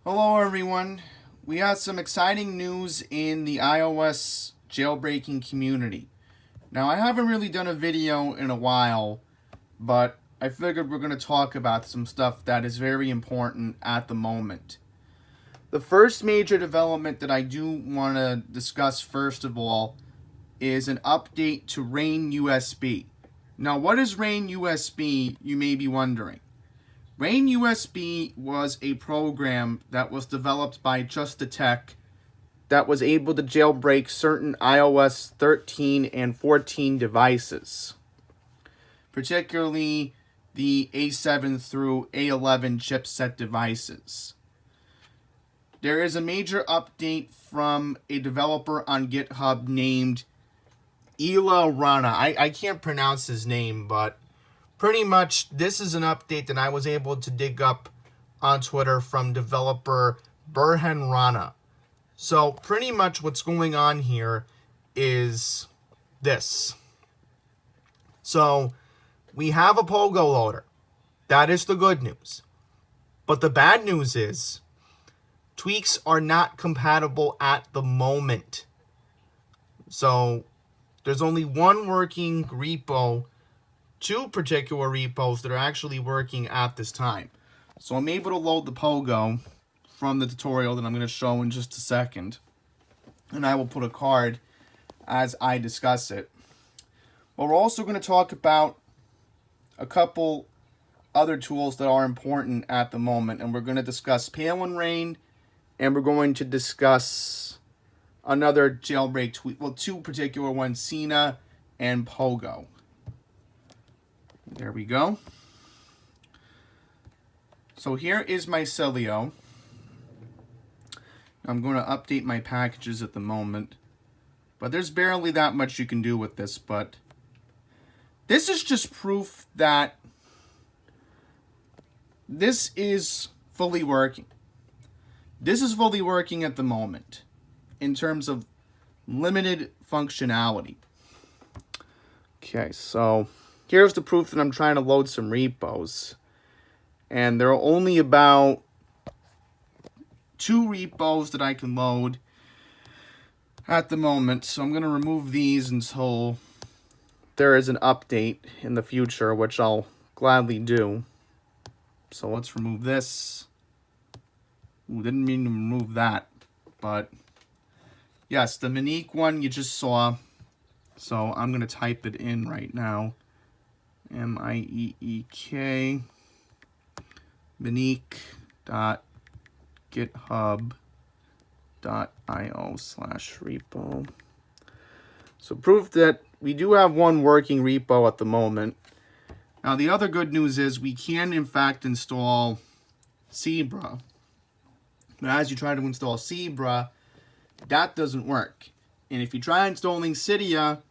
Hello everyone. We have some exciting news in the iOS jailbreaking community. Now I haven't really done a video in a while, but I figured we're going to talk about some stuff that is very important at the moment. The first major development that I do want to discuss first of all is an update to Ra1nUSB. Now what is Ra1nUSB, you may be wondering. Ra1nUSB was a program that was developed by Just2Tech that was able to jailbreak certain iOS 13 and 14 devices, particularly the A7 through A11 chipset devices. There is a major update from a developer on GitHub named Ra1nUSB. I can't pronounce his name, but pretty much, this is an update that I was able to dig up on Twitter from developer Ra1nUSB. So, pretty much what's going on here is this. So, we have a Pogo loader. That is the good news. But the bad news is, tweaks are not compatible at the moment. So, there's only one working repo, two particular repos that are actually working at this time. So I'm able to load the Pogo from the tutorial that I'm going to show in just a second. And I will put a card as I discuss it. But we're also going to talk about a couple other tools that are important at the moment. And we're going to discuss Ra1n, and we're going to discuss another jailbreak tweak. Well, two particular ones, Cena and Pogo. There we go. So here is my Celio. I'm going to update my packages at the moment, but there's barely that much you can do with this, but this is just proof that this is fully working. This is fully working at the moment in terms of limited functionality. Okay, so here's the proof that I'm trying to load some repos. And there are only about 2 repos that I can load at the moment. So I'm going to remove these until there is an update in the future, which I'll gladly do. So let's remove this. Ooh, didn't mean to remove that. But yes, the Monique one you just saw. So I'm going to type it in right now. Mieek Monique.github.io/repo. So proof that we do have one working repo at the moment. Now the other good news is we can in fact install Zebra. But as you try to install Zebra, that doesn't work. And if you try installing Cydia,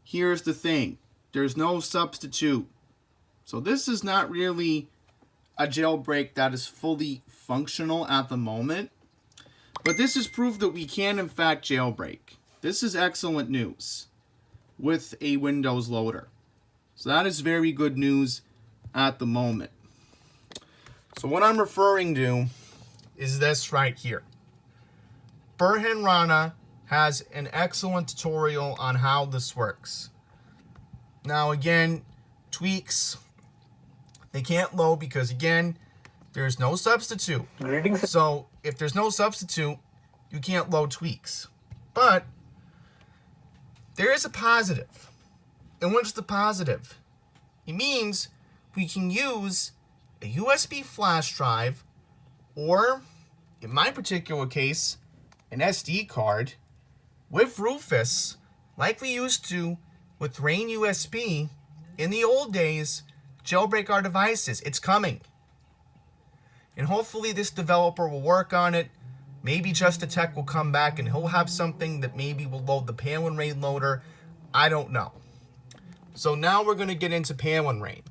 here's the thing. There's no substitute. So this is not really a jailbreak that is fully functional at the moment. But this is proof that we can in fact jailbreak. This is excellent news with a Windows loader. So that is very good news at the moment. So what I'm referring to is this right here. Ra1nUSB has an excellent tutorial on how this works. Now again, tweaks, they can't load because again, there's no substitute. So if there's no substitute, you can't load tweaks. But there is a positive. And what's the positive? It means we can use a USB flash drive, or in my particular case, an SD card with Rufus, like we used to with Ra1nUSB in the old days, jailbreak our devices. It's coming. And hopefully this developer will work on it. Maybe Just2Tech will come back and he'll have something that maybe will load the Ra1n loader. I don't know. So now we're going to get into Ra1n.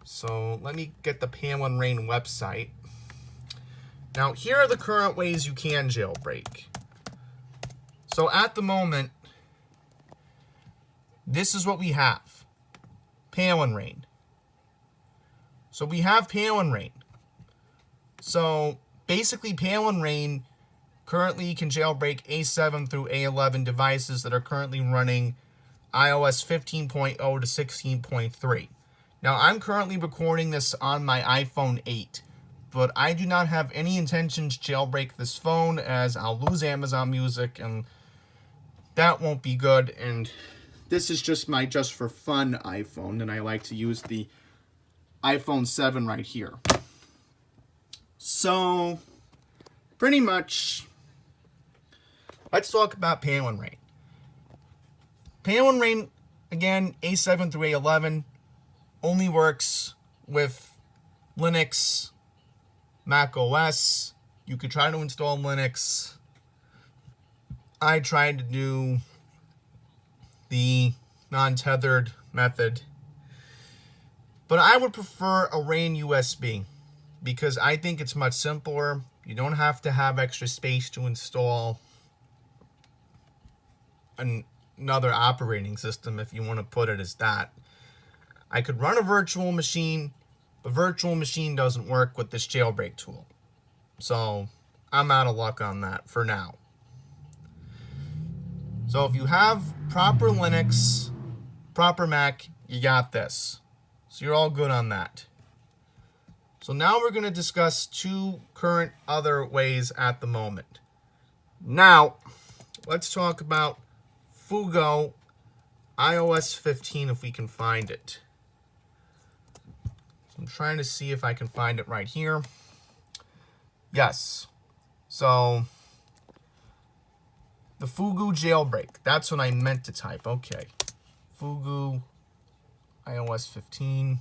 So let me get the Ra1n website. Now here are the current ways you can jailbreak. So at the moment, this is what we have. Ra1n. So we have Ra1n. So basically, Pale and Rain currently can jailbreak A7 through A11 devices that are currently running iOS 15.0 to 16.3. Now, I'm currently recording this on my iPhone 8, but I do not have any intentions to jailbreak this phone, as I'll lose Amazon Music, and that won't be good. And this is just my just for fun iPhone, and I like to use the iPhone 7 right here. So, pretty much, let's talk about Pale and Rain. Pale and Rain, again, A7 through A11, only works with Linux, Mac OS. You could try to install Linux. I tried to do the non-tethered method, but I would prefer a Ra1nUSB because I think it's much simpler. You don't have to have extra space to install another operating system, if you want to put it as that. I could run a virtual machine, but virtual machine doesn't work with this jailbreak tool. So I'm out of luck on that for now. So if you have proper Linux, proper Mac, you got this. So you're all good on that. So now we're going to discuss two current other ways at the moment. Now, let's talk about Fugo iOS 15 if we can find it. So I'm trying to see if I can find it right here. Yes. So the Fugo jailbreak. That's what I meant to type. Okay. Fugo iOS 15.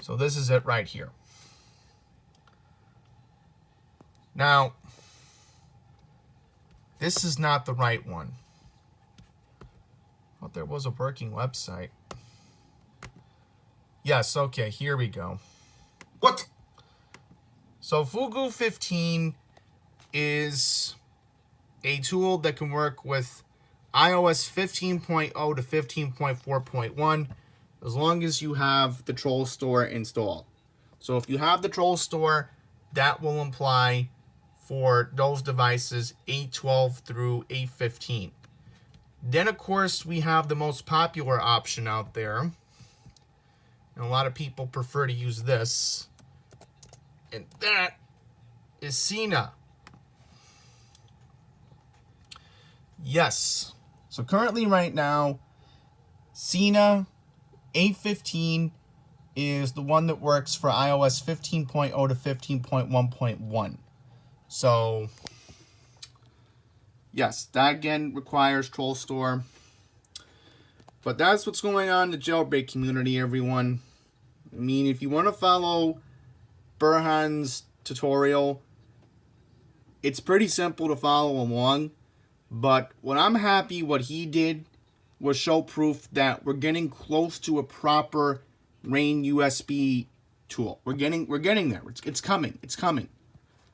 So this is it right here. Now, this is not the right one. I thought there was a working website. Yes, okay, here we go. What? So Fugo 15 is a tool that can work with iOS 15.0 to 15.4.1 as long as you have the Troll Store installed. So if you have the Troll Store, that will apply for those devices 8.12 through 8.15. Then, of course, we have the most popular option out there, and a lot of people prefer to use this, and that is Sina. Yes. So currently right now, Sina 8.15 is the one that works for iOS 15.0 to 15.1.1. So, yes, that again requires Troll Store. But that's what's going on in the jailbreak community, everyone. I mean, if you want to follow Burhan's tutorial, it's pretty simple to follow along. But what I'm happy what he did was show proof that we're getting close to a proper Ra1nUSB tool. We're getting there. It's coming. It's coming.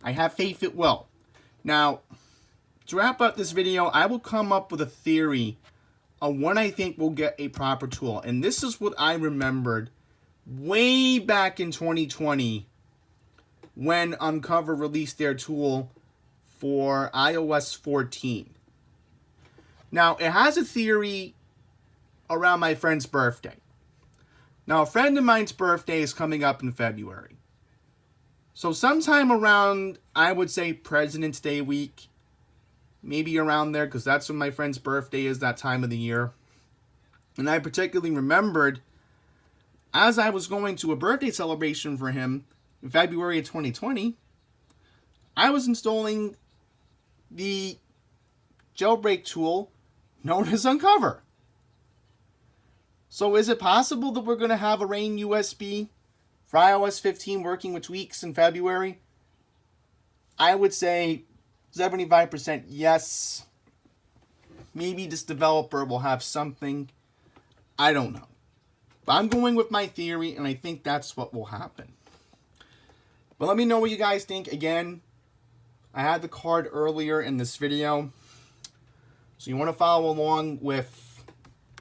I have faith it will. Now, to wrap up this video, I will come up with a theory on when I think we'll get a proper tool. And this is what I remembered way back in 2020 when Uncover released their tool for iOS 14. Now, it has a theory around my friend's birthday. Now, a friend of mine's birthday is coming up in February. So sometime around, I would say, President's Day week, maybe around there, because that's when my friend's birthday is, that time of the year. And I particularly remembered, as I was going to a birthday celebration for him in February of 2020, I was installing the jailbreak tool known as Uncover. So is it possible that we're going to have a Ra1nUSB for iOS 15 working with tweaks in February? I would say 75% yes. Maybe this developer will have something. I don't know. But I'm going with my theory, and I think that's what will happen. But let me know what you guys think. Again, I had the card earlier in this video. So you want to follow along with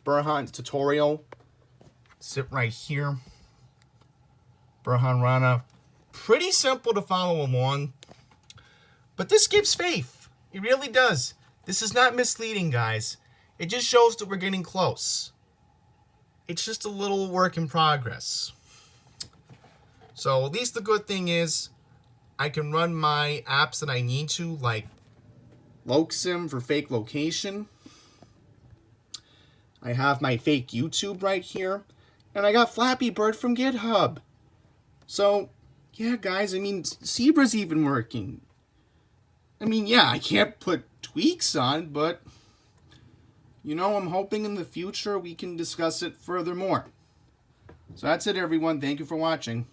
Burhan's tutorial. Sit right here. Burhan Rana Pretty simple to follow along. But this gives faith. It really does. This is not misleading, guys. It just shows that we're getting close. It's just a little work in progress. So at least the good thing is I can run my apps that I need to, like LokeSim for fake location. I have my fake YouTube right here. And I got Flappy Bird from GitHub. So, yeah, guys, I mean, Zebra's even working. I mean, yeah, I can't put tweaks on, but, you know, I'm hoping in the future we can discuss it furthermore. So that's it, everyone. Thank you for watching.